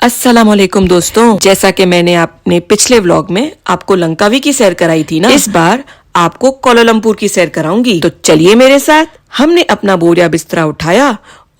अस्सलाम वालेकुम दोस्तों, जैसा कि मैंने अपने पिछले व्लॉग में आपको लंकावी की सैर कराई थी ना, इस बार आपको कोलालमपुर की सैर कराऊंगी। तो चलिए मेरे साथ। हमने अपना बोरिया बिस्तरा उठाया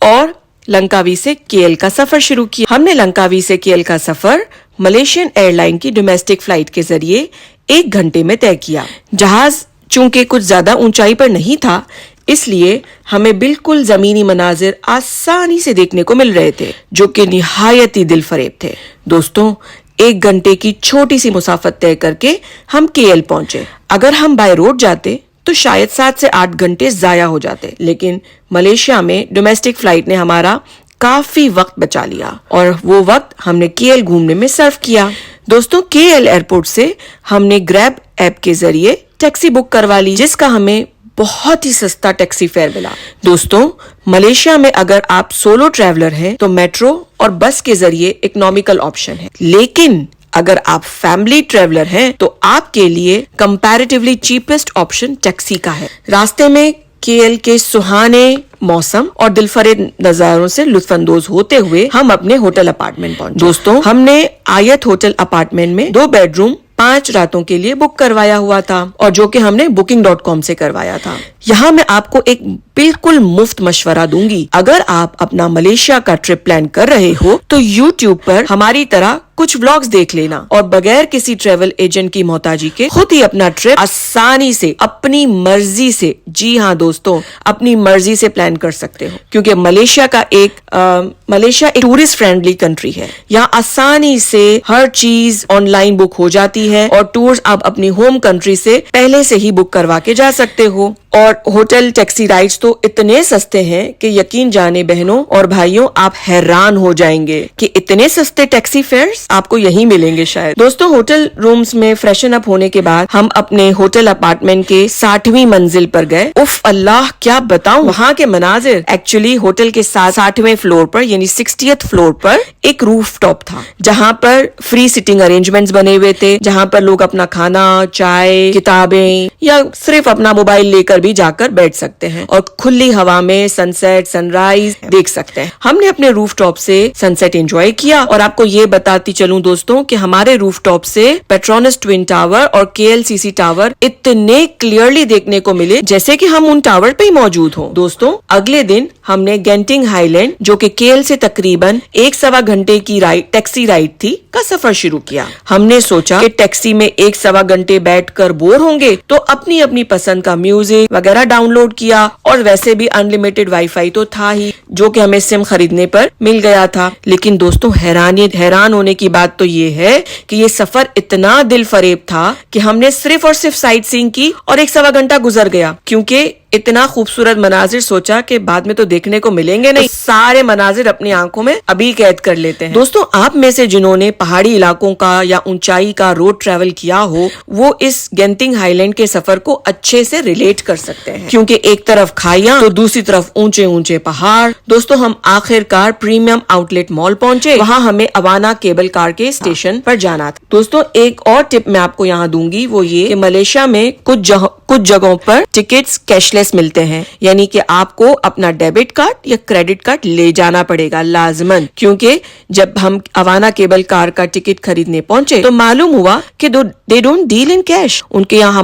और लंकावी से केएल का सफर शुरू किया। हमने लंकावी से केएल का सफर मलेशियन एयरलाइन की डोमेस्टिक फ्लाइट के जरिए 1 घंटे में तय किया। जहाज चूंकि कुछ ज्यादा ऊंचाई पर नहीं था, इसलिए हमें बिल्कुल जमीनी मनाजिर आसानी से देखने को मिल रहे थे, जो कि निहायत ही दिल फरेब थे। दोस्तों, 1 घंटे की छोटी सी मुसाफत तय करके हम केएल पहुंचे। अगर हम बाय रोड जाते तो शायद 7 से 8 घंटे जाया हो जाते, लेकिन मलेशिया में डोमेस्टिक फ्लाइट ने हमारा काफी वक्त बचा लिया और वो वक्त हमने केएल घूमने में सर्व किया। दोस्तों, केएल एयरपोर्ट से हमने ग्रैब ऐप के जरिए टैक्सी बुक करवा ली, जिसका हमें बहुत ही सस्ता टैक्सी फेयर मिला। दोस्तों, मलेशिया में अगर आप सोलो ट्रैवलर हैं तो मेट्रो और बस के जरिए इकोनॉमिकल ऑप्शन है, लेकिन अगर आप फैमिली ट्रैवलर हैं तो आपके लिए कंपैरेटिवली चीपेस्ट ऑप्शन टैक्सी का है। रास्ते में केएल के सुहाने मौसम और दिलफरेब नजारों से लुत्फानंदोज होते हुए हम अपने होटल अपार्टमेंट पहुंचे। दोस्तों, हमने आयत होटल अपार्टमेंट में 2 बेडरूम 5 रातों के लिए बुक करवाया हुआ था, और जो कि हमने booking.com से करवाया था। यहाँ मैं आपको एक बिल्कुल मुफ्त मशवरा दूंगी। अगर आप अपना मलेशिया का ट्रिप प्लान कर रहे हो तो YouTube पर हमारी तरह कुछ व्लॉग्स देख लेना और बगैर किसी ट्रेवल एजेंट की मोहताजी के खुद ही अपना ट्रिप आसानी से अपनी मर्जी से, जी हाँ दोस्तों, अपनी मर्जी से प्लान कर सकते हो, क्योंकि मलेशिया एक टूरिस्ट फ्रेंडली कंट्री है। यहाँ आसानी से हर चीज ऑनलाइन बुक हो जाती है और टूर्स आप अपनी होम कंट्री से पहले से ही बुक करवा के जा सकते हो। और होटल टैक्सी राइड्स तो इतने सस्ते हैं कि यकीन जाने बहनों और भाइयों, आप हैरान हो जाएंगे कि इतने सस्ते टैक्सी फेयर्स आपको यहीं मिलेंगे शायद। दोस्तों, होटल रूम्स में फ्रेशन अप होने के बाद हम अपने होटल अपार्टमेंट के 60वीं मंजिल पर गए। उफ अल्लाह, क्या बताऊं वहाँ के मनाजिर। एक्चुअली होटल के 60वें फ्लोर पर यानी 60th फ्लोर पर एक रूफ टॉप था, जहाँ पर फ्री सिटिंग अरेंजमेंट्स बने हुए थे, जहाँ पर लोग अपना खाना, चाय, किताबें या सिर्फ अपना मोबाइल लेकर भी जाकर बैठ सकते हैं और खुली हवा में सनसेट, सनराइज देख सकते हैं। हमने अपने रूफ टॉप से सनसेट एंजॉय किया और आपको ये बताती चलूं दोस्तों कि हमारे रूफ टॉप से पेट्रोनस ट्विन टावर और केएलसीसी टावर इतने क्लियरली देखने को मिले जैसे कि हम उन टावर पे ही मौजूद हो। दोस्तों, अगले दिन हमने गेंटिंग हाईलैंड, जो कि केएल से तकरीबन 1-1.25 घंटे की टैक्सी राइड थी, का सफर शुरू किया। हमने सोचा कि टैक्सी में 1-1.25 घंटे बैठकर बोर होंगे, तो अपनी अपनी पसंद का म्यूजिक वगैरह डाउनलोड किया, और वैसे भी अनलिमिटेड वाईफाई तो था ही, जो कि हमें सिम खरीदने पर मिल गया था। लेकिन दोस्तों, हैरान होने की बात तो ये है कि ये सफर इतना दिल फरेब था कि हमने सिर्फ और सिर्फ साइट सीइंग की और 1-1.25 घंटा गुजर गया, क्योंकि इतना खूबसूरत मनाजिर सोचा कि बाद में तो देखने को मिलेंगे नहीं, तो सारे मनाजिर अपनी आंखों में अभी कैद कर लेते हैं। दोस्तों, आप में से जिन्होंने पहाड़ी इलाकों का या ऊंचाई का रोड ट्रैवल किया हो, वो इस गेंटिंग हाईलैंड के सफर को अच्छे से रिलेट कर सकते हैं, क्योंकि एक तरफ खाइयां तो दूसरी तरफ ऊंचे ऊंचे पहाड़। दोस्तों, हम आखिरकार प्रीमियम आउटलेट मॉल पहुंचे। वहाँ हमें अवाना केबल कार के स्टेशन पर जाना था। दोस्तों, एक और टिप मैं आपको यहाँ दूंगी, वो ये कि मलेशिया में कुछ जगहों पर टिकट्स कैशलेस मिलते हैं, यानी कि आपको अपना डेबिट कार्ड या क्रेडिट कार्ड ले जाना पड़ेगा लाजमन, क्योंकि जब हम अवाना केबल कार का टिकट खरीदने पहुंचे तो मालूम हुआ कि they don't deal in cash. उनके यहाँ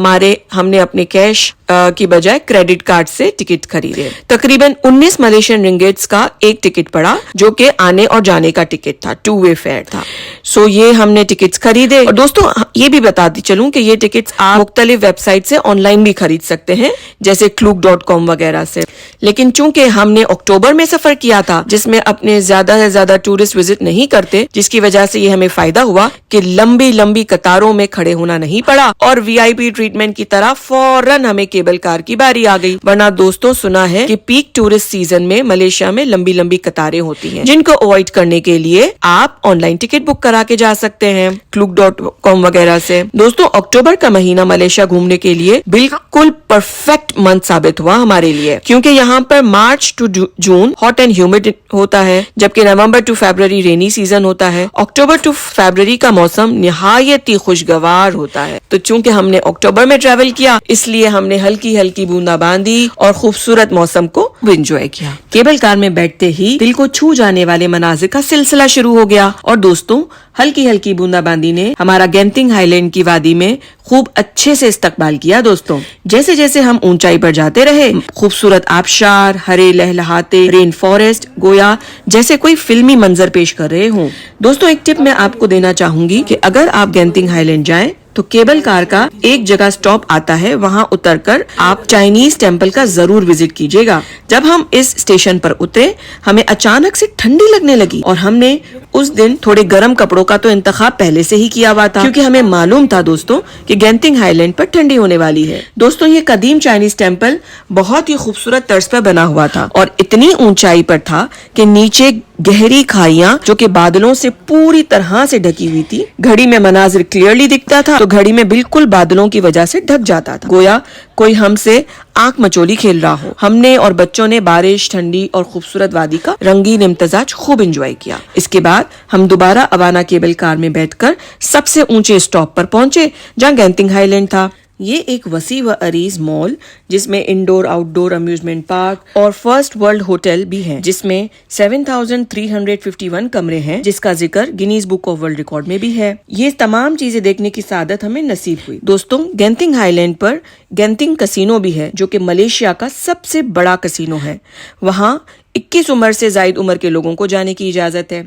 हमने अपने कैश की बजाय क्रेडिट कार्ड से टिकट खरीदे। तकरीबन 19 मलेशियन रिंगिट्स का एक टिकट पड़ा, जो कि आने और जाने का टिकट था, 2 वे फेयर था। सो ये हमने टिकट्स खरीदे। और दोस्तों, ये भी बताती चलूं कि ये टिकट्स आप मुख्तलिफ वेबसाइट से ऑनलाइन भी खरीद सकते हैं, जैसे Klook.com वगैरह से। लेकिन चूंकि हमने अक्टूबर में सफर किया था, जिसमें अपने ज्यादा से ज्यादा टूरिस्ट विजिट नहीं करते, जिसकी वजह से ये हमें फायदा हुआ कि लंबी कतारों में खड़े होना नहीं पड़ा और VIP ट्रीटमेंट की तरह फौरन हमें केबल कार की बारी आ गई। वरना दोस्तों, सुना है कि पीक टूरिस्ट सीजन में मलेशिया में लंबी कतारें होती हैं, जिनको अवॉइड करने के लिए आप ऑनलाइन टिकट बुक करा کرا کے جا سکتے ہیں Klook.com وغیرہ سے. دوستوں اکتوبر کا مہینہ ملیشیا گھومنے کے لیے بالکل پرفیکٹ منتھ ثابت ہوا ہمارے لیے, کیونکہ یہاں پر March to June hot and humid ہوتا ہے, جبکہ November to February rainy season ہوتا ہے. اکتوبر ٹو فیبروری کا موسم نہایت ہی خوشگوار ہوتا ہے. تو چونکہ ہم نے اکتوبر میں ٹریول کیا, اس لیے ہم نے ہلکی ہلکی بوندا باندی اور خوبصورت موسم کو انجوائے کیا. کیبل کار میں بیٹھتے ہی دل کو چھو جانے والے مناظر کا سلسلہ شروع ہو گیا, اور دوستوں ہلکی ہلکی بوندا باندی نے ہمارا گینتنگ ہائی لینڈ کی وادی میں خوب اچھے سے استقبال کیا. دوستوں جیسے جیسے ہم اونچائی پر جاتے رہے, خوبصورت آبشار, ہرے لہلہاتے رین فارسٹ گویا جیسے کوئی فلمی منظر پیش کر رہے ہوں. دوستوں ایک ٹپ میں آپ کو دینا چاہوں گی کہ اگر آپ گینتنگ ہائی لینڈ جائیں تو کیبل کار کا ایک جگہ سٹاپ آتا ہے, وہاں اتر کر آپ چائنیز ٹیمپل کا ضرور وزٹ کیجیے گا. جب ہم اس اسٹیشن پر اترے ہمیں اچانک سے ٹھنڈی لگنے لگی, اور ہم نے اس دن تھوڑے گرم کپڑوں کا تو انتخاب پہلے سے ہی کیا ہوا تھا, کیونکہ ہمیں معلوم تھا دوستوں کہ گینتنگ ہائی لینڈ پر ٹھنڈی ہونے والی ہے. دوستوں یہ قدیم چائنیز ٹیمپل بہت ہی خوبصورت طرز پر بنا ہوا تھا, اور اتنی اونچائی پر تھا کہ نیچے گہری کھائیاں جو کہ بادلوں سے پوری طرح سے ڈھکی ہوئی تھی. گھڑی میں مناظر کلیئرلی دکھتا تھا تو گھڑی میں بالکل بادلوں کی وجہ سے ڈھک جاتا تھا, گویا کوئی ہم سے آنکھ مچولی کھیل رہا ہو. ہم نے اور بچوں نے بارش, ٹھنڈی اور خوبصورت وادی کا رنگین امتزاج خوب انجوائے کیا. اس کے بعد ہم دوبارہ اوانا کیبل کار میں بیٹھ کر سب سے اونچے اسٹاپ پر پہنچے جہاں گینتنگ ہائی لینڈ تھا. یہ ایک وسیع و عریض مال جس میں انڈور آؤٹ ڈور امیوزمنٹ پارک اور فرسٹ ورلڈ ہوٹل بھی ہیں, جس میں 7351 کمرے ہیں, جس کا ذکر Guinness book of world record میں بھی ہے. یہ تمام چیزیں دیکھنے کی سعادت ہمیں نصیب ہوئی. دوستوں گینتنگ ہائی لینڈ پر گینتنگ کسینو بھی ہے, جو کہ ملیشیا کا سب سے بڑا کسینو ہے. وہاں 21 عمر سے زائد عمر کے لوگوں کو جانے کی اجازت ہے.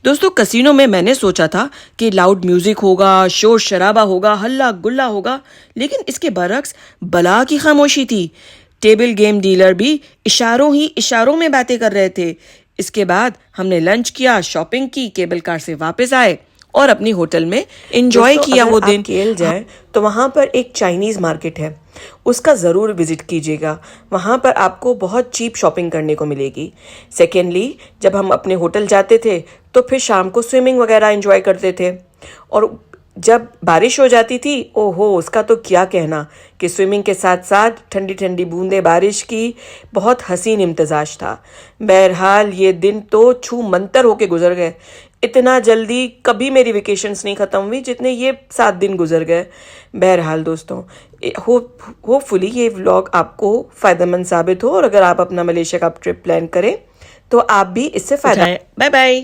دوستوں کسینو میں نے سوچا تھا کہ لاؤڈ میوزک ہوگا, شور شرابہ ہوگا, ہلہ گلا ہوگا, لیکن اس کے برعکس بلا کی خاموشی تھی. ٹیبل گیم ڈیلر بھی اشاروں میں باتیں کر رہے تھے. اس کے بعد ہم نے لنچ کیا, شاپنگ کی, کیبل کار سے واپس آئے اور اپنی ہوٹل میں انجوائے کیا. وہ دن کیل جائیں تو وہاں پر ایک چائنیز مارکیٹ ہے, اس کا ضرور وزٹ کیجیے گا. وہاں پر آپ کو بہت چیپ شاپنگ کرنے کو ملے گی. سیکنڈلی جب ہم اپنے ہوٹل جاتے تھے تو پھر شام کو سوئمنگ وغیرہ انجوائے کرتے تھے, اور جب بارش ہو جاتی تھی اس کا تو کیا کہنا کہ سوئمنگ کے ساتھ ساتھ ٹھنڈی ٹھنڈی بوندیں بارش کی بہت حسین امتزاج تھا. بہرحال یہ دن تو چھو منتر ہو کے گزر گئے. اتنا جلدی کبھی میری ویکیشنز نہیں ختم ہوئی جتنے یہ 7 دن گزر گئے. بہرحال دوستوں ہوپ فلی یہ ولاگ آپ کو فائدہ مند ثابت ہو, اور اگر آپ اپنا ملیشیا کا ٹرپ پلان کریں تو آپ بھی اس سے فائدہ. Bye bye.